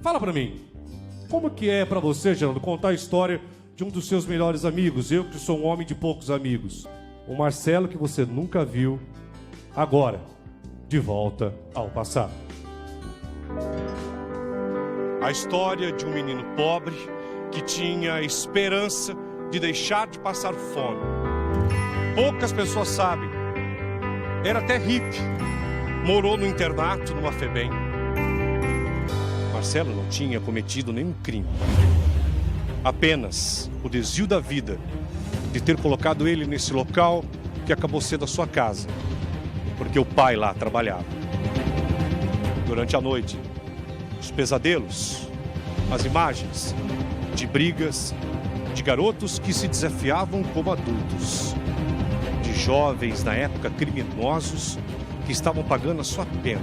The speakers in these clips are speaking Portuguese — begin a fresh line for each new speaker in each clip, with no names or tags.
Fala pra mim, como que é pra você, Geraldo, contar a história de um dos seus melhores amigos? Eu que sou um homem de poucos amigos. O Marcelo que você nunca viu, agora, de volta ao passado. A história de um menino pobre que tinha a esperança de deixar de passar fome. Poucas pessoas sabem. Era até hippie. Morou no internato, numa FEBEM. Marcelo não tinha cometido nenhum crime. Apenas o desvio da vida de ter colocado ele nesse local que acabou sendo a sua casa, porque o pai lá trabalhava. Durante a noite, os pesadelos, as imagens de brigas, de garotos que se desafiavam como adultos, de jovens na época criminosos que estavam pagando a sua pena.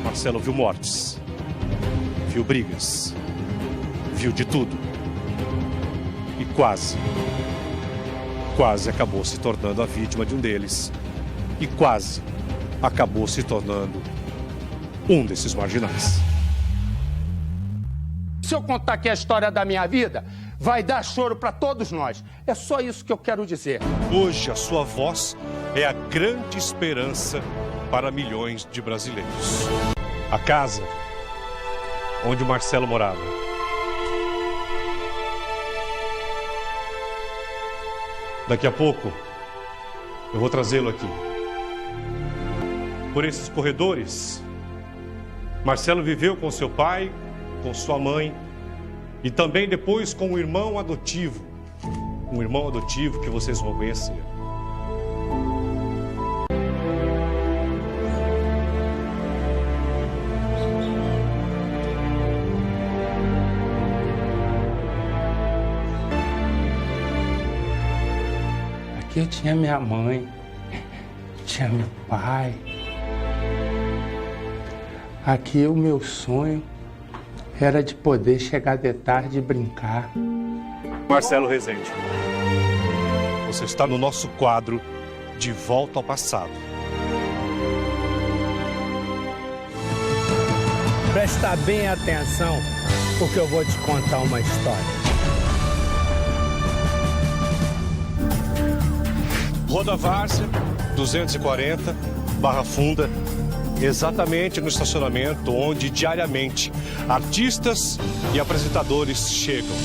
Marcelo viu mortes, viu brigas, viu de tudo e quase acabou se tornando a vítima de um deles e quase acabou se tornando um desses marginais.
Se eu contar aqui a história da minha vida, vai dar choro para todos nós. É só isso que eu quero dizer.
Hoje a sua voz é a grande esperança para milhões de brasileiros. A casa onde o Marcelo morava. Daqui a pouco eu vou trazê-lo aqui. Por esses corredores, Marcelo viveu com seu pai, com sua mãe e também depois com um irmão adotivo. Um irmão adotivo que vocês vão conhecer.
Aqui eu tinha minha mãe, tinha meu pai. Aqui o meu sonho era de poder chegar de tarde e brincar.
Marcelo Rezende, você está no nosso quadro De Volta ao Passado.
Presta bem atenção, porque eu vou te contar uma história.
Rua da Várzea, 240, Barra Funda, exatamente no estacionamento onde diariamente artistas e apresentadores chegam.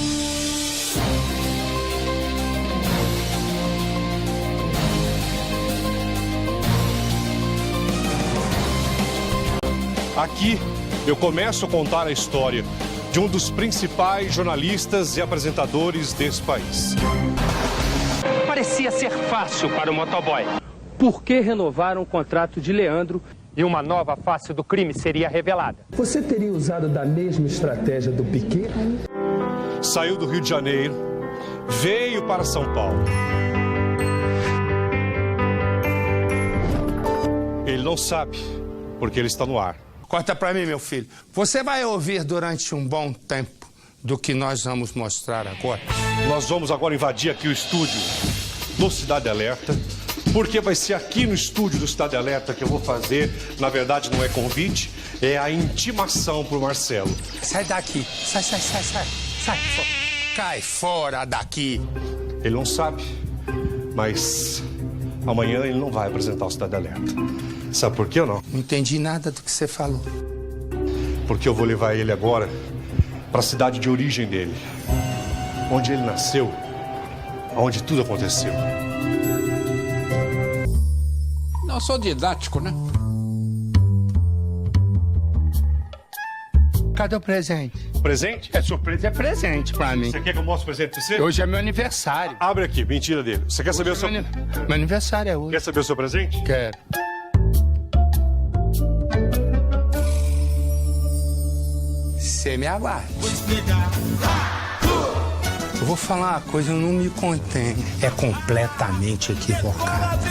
Aqui eu começo a contar a história de um dos principais jornalistas e apresentadores desse país.
Parecia ser fácil para o motoboy. Por que renovaram o contrato de Leandro e uma nova face do crime seria revelada?
Você teria usado da mesma estratégia do Piquet?
Saiu do Rio de Janeiro, veio para São Paulo. Ele não sabe, porque ele está no ar.
Corta pra mim, meu filho. Você vai ouvir durante um bom tempo do que nós vamos mostrar agora.
Nós vamos agora invadir aqui o estúdio do Cidade Alerta, porque vai ser aqui no estúdio do Cidade Alerta que eu vou fazer, na verdade não é convite, é a intimação pro Marcelo.
Sai daqui. Sai. Cai fora daqui.
Ele não sabe, mas amanhã ele não vai apresentar o Cidade Alerta. Sabe por quê ou não?
Não entendi nada do que você falou.
Porque eu vou levar ele agora para a cidade de origem dele, onde ele nasceu, onde tudo aconteceu.
Não sou didático, né?
Cadê o presente?
Presente?
É surpresa, é presente pra mim.
Você quer que eu mostre o presente pra você?
Hoje é meu aniversário.
Abre aqui, mentira dele. Você quer saber o seu...
Meu aniversário é hoje.
Quer saber o seu presente?
Quero. Você me aguarda. Eu vou falar uma coisa, eu não me contenho. É completamente equivocado.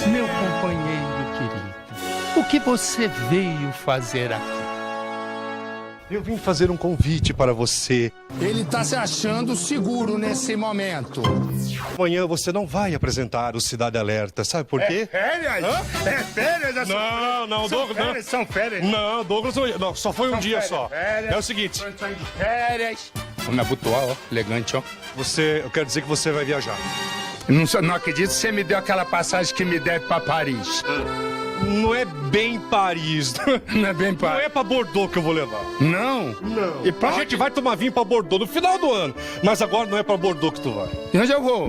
Meu companheiro querido, o que você veio fazer aqui?
Eu vim fazer um convite para você.
Ele tá se achando seguro nesse momento.
Amanhã você não vai apresentar o Cidade Alerta, sabe por quê?
Férias? Hã? É férias?
Não, Douglas,
São férias.
não, Douglas, não, só foi um dia só.
Férias.
É o seguinte,
Condições de férias.
Homem abotoar, ó. Elegante, ó.
eu quero dizer que você vai viajar.
Não acredito que você me deu aquela passagem que me deve pra Paris.
Não é bem Paris.
Não é bem
Não
Paris.
é pra Bordeaux que eu vou levar.
Não?
Não.
E pra
A gente vai tomar vinho pra Bordeaux no final do ano. Mas agora não é pra Bordeaux que tu vai.
E onde eu vou?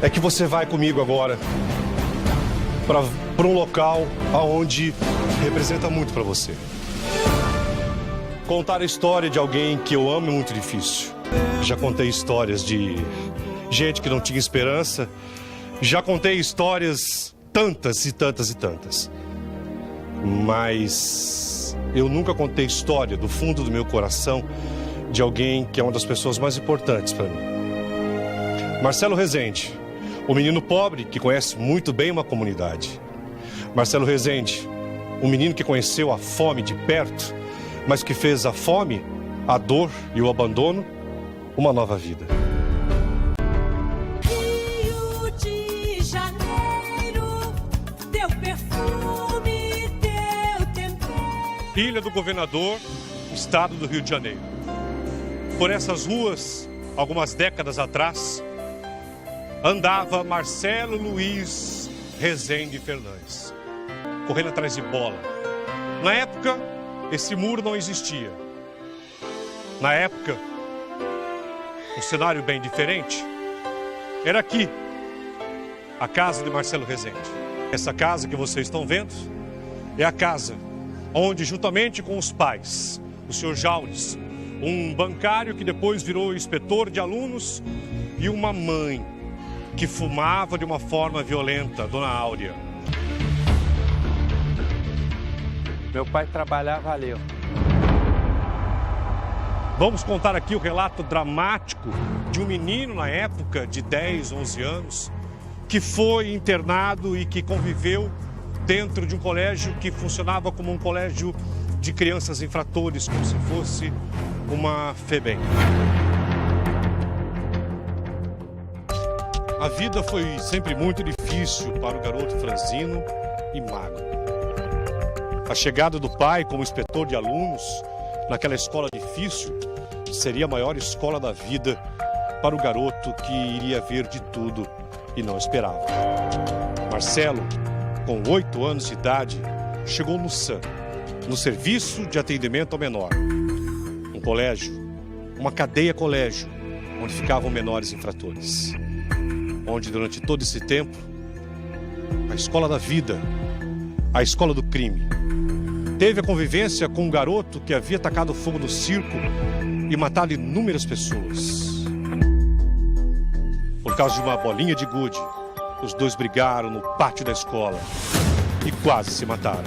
É que você vai comigo agora para um local aonde representa muito pra você. Contar a história de alguém que eu amo é muito difícil. Já contei histórias de gente que não tinha esperança. Já contei histórias tantas e tantas e tantas. Mas eu nunca contei história do fundo do meu coração de alguém que é uma das pessoas mais importantes para mim. Marcelo Rezende, o menino pobre que conhece muito bem uma comunidade. Marcelo Rezende, um menino que conheceu a fome de perto, mas que fez a fome, a dor e o abandono uma nova vida.
Rio de Janeiro, teu perfume, teu tempero.
Filha do governador, estado do Rio de Janeiro. Por essas ruas, algumas décadas atrás, andava Marcelo Luiz Rezende Fernandes, correndo atrás de bola. Na época, esse muro não existia. Na época, um cenário bem diferente. Era aqui, a casa de Marcelo Rezende. Essa casa que vocês estão vendo é a casa onde, juntamente com os pais, o senhor Jaules, um bancário que depois virou inspetor de alunos, e uma mãe que fumava de uma forma violenta, Dona Áurea.
Meu pai trabalhava ali, ó.
Vamos contar aqui o relato dramático de um menino na época de 10, 11 anos que foi internado e que conviveu dentro de um colégio que funcionava como um colégio de crianças infratores, como se fosse uma FEBEM. A vida foi sempre muito difícil para o garoto franzino e magro. A chegada do pai como inspetor de alunos naquela escola difícil seria a maior escola da vida para o garoto que iria ver de tudo e não esperava. Marcelo, com 8 anos de idade, chegou no SAM, no Serviço de Atendimento ao Menor. Um colégio, uma cadeia colégio, onde ficavam menores infratores. Onde durante todo esse tempo, a escola da vida, a escola do crime, teve a convivência com um garoto que havia tacado fogo no circo e matado inúmeras pessoas. Por causa de uma bolinha de gude, os dois brigaram no pátio da escola e quase se mataram.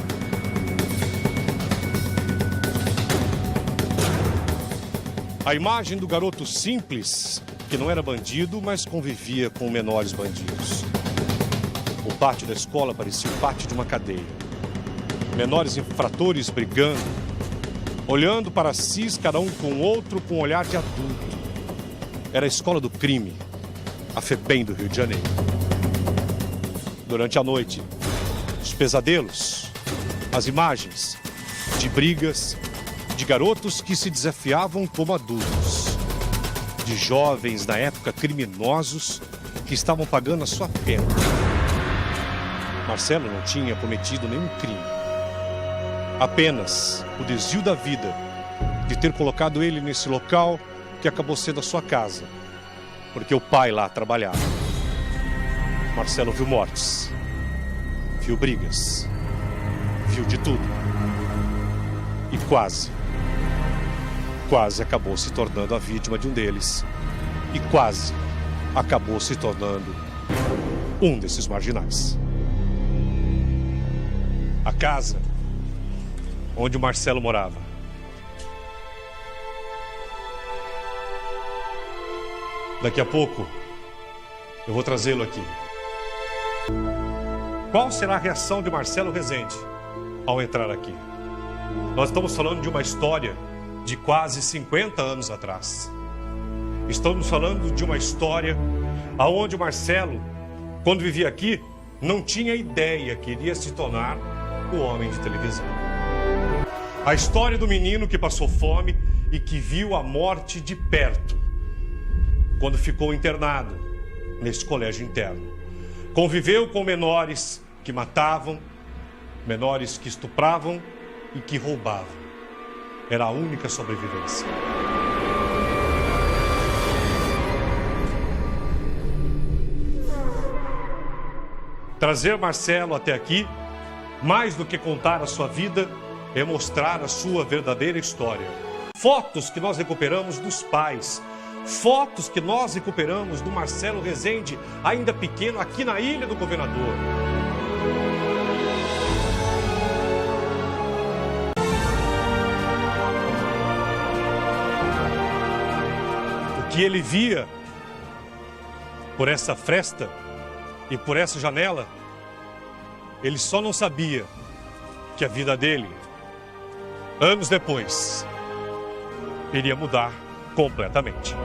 A imagem do garoto simples, que não era bandido, mas convivia com menores bandidos. O pátio da escola parecia o pátio de uma cadeia. Menores infratores brigando, olhando para si, cada um com o outro, com um olhar de adulto. Era a escola do crime, a FEBEM do Rio de Janeiro. Durante a noite, os pesadelos, as imagens de brigas, de garotos que se desafiavam como adultos, de jovens, na época, criminosos, que estavam pagando a sua pena. Marcelo não tinha cometido nenhum crime. Apenas o desvio da vida de ter colocado ele nesse local que acabou sendo a sua casa, porque o pai lá trabalhava. Marcelo viu mortes, viu brigas, viu de tudo. E quase acabou se tornando a vítima de um deles. E quase acabou se tornando um desses marginais. A casa onde o Marcelo morava. Daqui a pouco eu vou trazê-lo aqui. Qual será a reação de Marcelo Rezende ao entrar aqui. Nós estamos falando de uma história de quase 50 anos atrás. Estamos falando de uma história onde o Marcelo, quando vivia aqui, não tinha ideia que iria se tornar o homem de televisão. A história do menino que passou fome e que viu a morte de perto, quando ficou internado neste colégio interno. Conviveu com menores que matavam, menores que estupravam e que roubavam. Era a única sobrevivência. Trazer Marcelo até aqui, mais do que contar a sua vida, é mostrar a sua verdadeira história. Fotos que nós recuperamos dos pais, fotos que nós recuperamos do Marcelo Rezende, ainda pequeno, aqui na Ilha do Governador. O que ele via por essa fresta e por essa janela, ele só não sabia que a vida dele, anos depois, iria mudar completamente.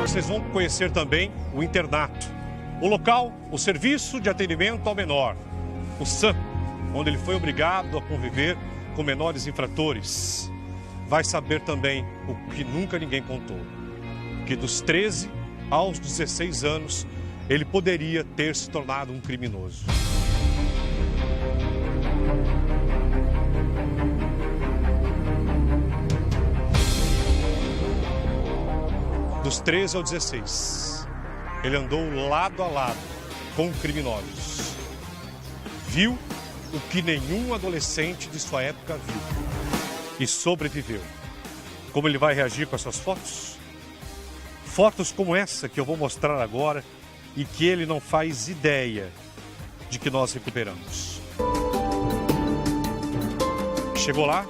Vocês vão conhecer também o internato, o local, o serviço de atendimento ao menor, o SAM, onde ele foi obrigado a conviver com menores infratores. Vai saber também o que nunca ninguém contou, que dos 13 aos 16 anos, ele poderia ter se tornado um criminoso. Dos 13 aos 16, ele andou lado a lado com criminosos. Viu o que nenhum adolescente de sua época viu e sobreviveu. Como ele vai reagir com essas fotos? Fotos como essa que eu vou mostrar agora e que ele não faz ideia de que nós recuperamos. Chegou lá,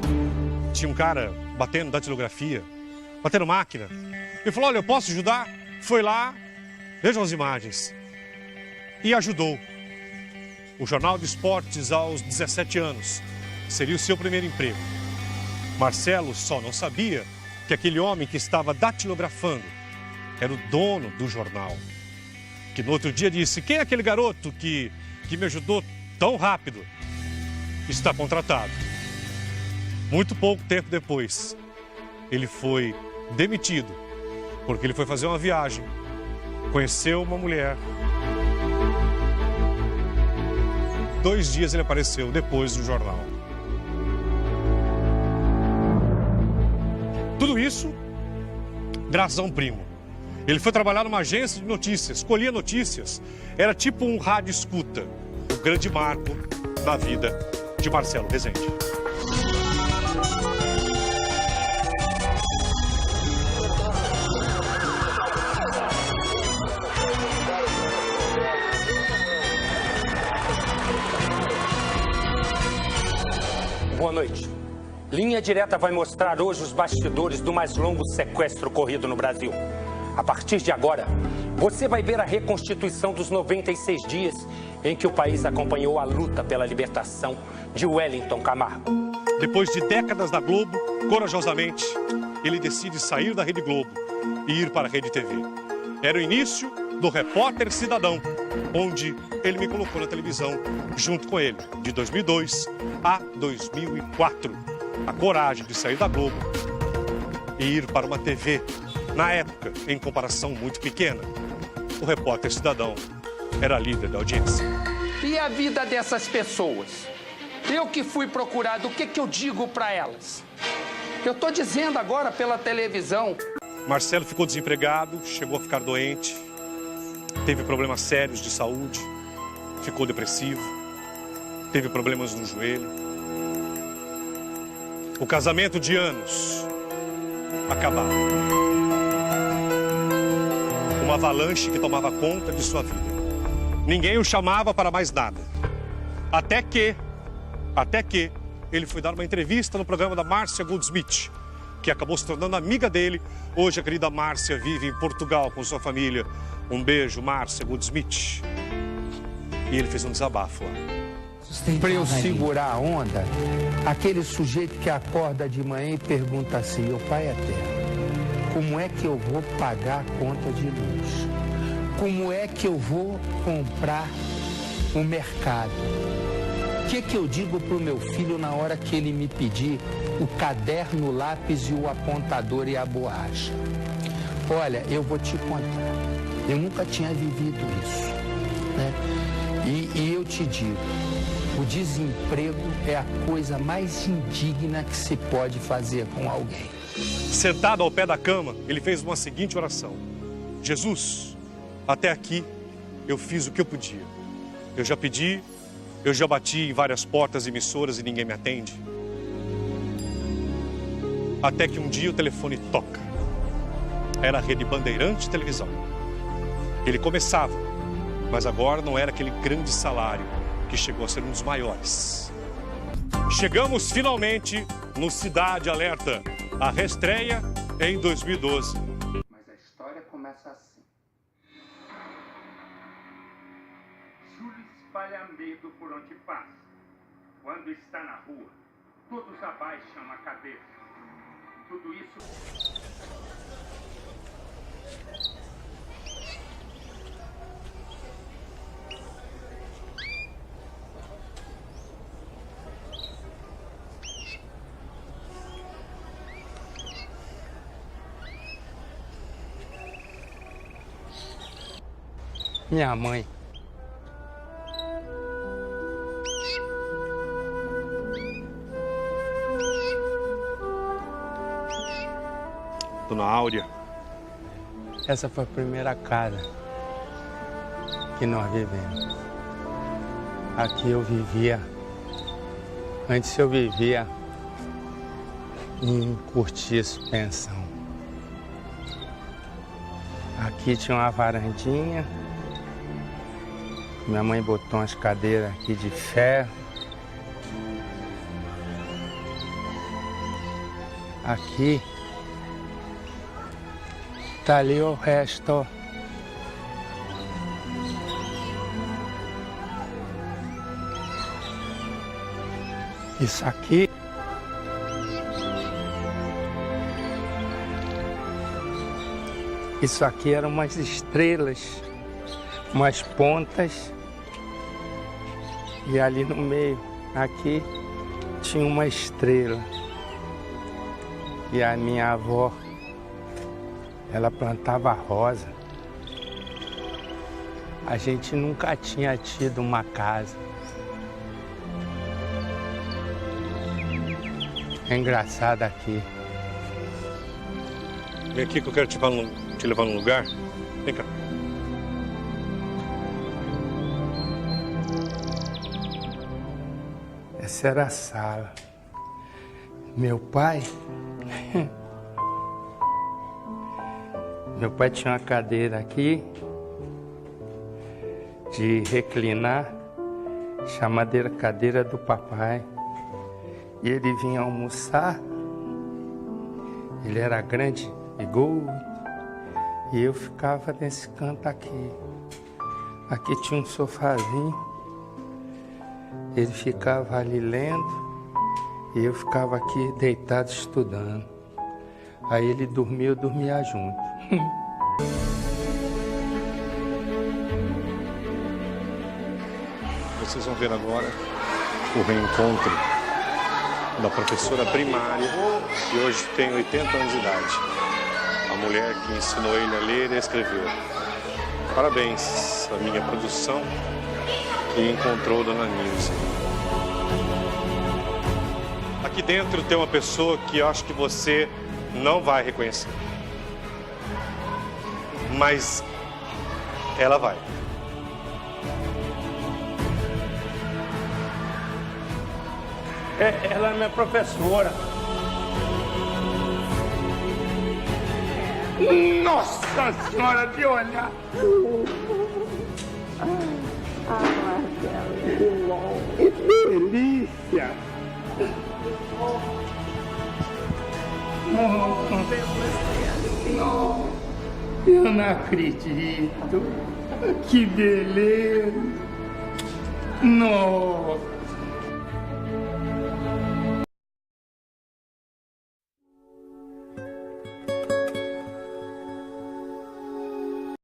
tinha um cara batendo datilografia, batendo máquina. Ele falou, olha, eu posso ajudar? Foi lá, vejam as imagens. E ajudou. O Jornal de Esportes aos 17 anos seria o seu primeiro emprego. Marcelo só não sabia que aquele homem que estava datilografando era o dono do jornal. Que no outro dia disse, quem é aquele garoto que me ajudou tão rápido? Está contratado. Muito pouco tempo depois, ele foi demitido. Porque ele foi fazer uma viagem, conheceu uma mulher. 2 dias ele apareceu depois do jornal. Tudo isso graças a um primo. Ele foi trabalhar numa agência de notícias, escolhia notícias. Era tipo um rádio escuta. O grande marco na vida de Marcelo Rezende.
Boa noite. Linha Direta vai mostrar hoje os bastidores do mais longo sequestro ocorrido no Brasil. A partir de agora, você vai ver a reconstituição dos 96 dias em que o país acompanhou a luta pela libertação de Wellington Camargo.
Depois de décadas da Globo, corajosamente, ele decide sair da Rede Globo e ir para a Rede TV. Era o início do Repórter Cidadão, onde ele me colocou na televisão junto com ele, de 2002 a 2004. A coragem de sair da Globo e ir para uma TV, na época, em comparação muito pequena. O Repórter Cidadão era líder da audiência.
E a vida dessas pessoas? Eu que fui procurado, o que eu digo para elas? Eu estou dizendo agora pela televisão.
Marcelo ficou desempregado, chegou a ficar doente, teve problemas sérios de saúde, ficou depressivo, teve problemas no joelho. O casamento de anos acabava. Uma avalanche que tomava conta de sua vida. Ninguém o chamava para mais nada. Até que ele foi dar uma entrevista no programa da Márcia Goldsmith, que acabou se tornando amiga dele. Hoje a querida Márcia vive em Portugal com sua família. Um beijo, Márcia Goldsmith. E ele fez um desabafo lá.
Para eu segurar a onda, aquele sujeito que acorda de manhã e pergunta assim: meu pai eterno, como é que eu vou pagar a conta de luz? Como é que eu vou comprar o mercado? O que eu digo para o meu filho na hora que ele me pedir o caderno, o lápis e o apontador e a borracha? Olha, eu vou te contar, eu nunca tinha vivido isso, né? E eu te digo, o desemprego é a coisa mais indigna que se pode fazer com alguém.
Sentado ao pé da cama, ele fez uma seguinte oração: Jesus, até aqui eu fiz o que eu podia. Eu já pedi, eu já bati em várias portas emissoras e ninguém me atende. Até que um dia o telefone toca. Era a Rede Bandeirante de televisão. Ele começava, mas agora não era aquele grande salário que chegou a ser um dos maiores. Chegamos finalmente no Cidade Alerta. A reestreia é em 2012.
Mas a história começa assim. Júlio espalha medo por onde passa. Quando está na rua, todos abaixam a cabeça. Tudo isso...
Minha mãe.
Dona Áurea.
Essa foi a primeira casa que nós vivemos. Aqui eu vivia. Antes eu vivia em Cortiço, pensão. Aqui tinha uma varandinha. Minha mãe botou umas cadeiras aqui de ferro. Aqui tá ali o resto, ó. Isso aqui eram umas estrelas, umas pontas, e ali no meio, aqui, tinha uma estrela. E a minha avó, ela plantava rosa. A gente nunca tinha tido uma casa. É engraçado aqui.
Vem aqui que eu quero te levar num lugar. Vem cá.
Essa era a sala. Meu pai tinha uma cadeira aqui de reclinar, chamada cadeira do papai. E ele vinha almoçar. Ele era grande e gordo. E eu ficava nesse canto aqui. Aqui tinha um sofazinho. Ele ficava ali lendo. E eu ficava aqui deitado estudando. Aí ele dormia, eu dormia junto.
Vocês vão ver agora o reencontro da professora primária, que hoje tem 80 anos de idade. A mulher que ensinou ele a ler e a escrever. Parabéns à minha produção que encontrou Dona Nilce. Aqui dentro tem uma pessoa que eu acho que você não vai reconhecer. Mas ela vai.
Ela é minha professora. Nossa Senhora, de olhar. Que delícia. Eu não acredito. Que beleza.
No.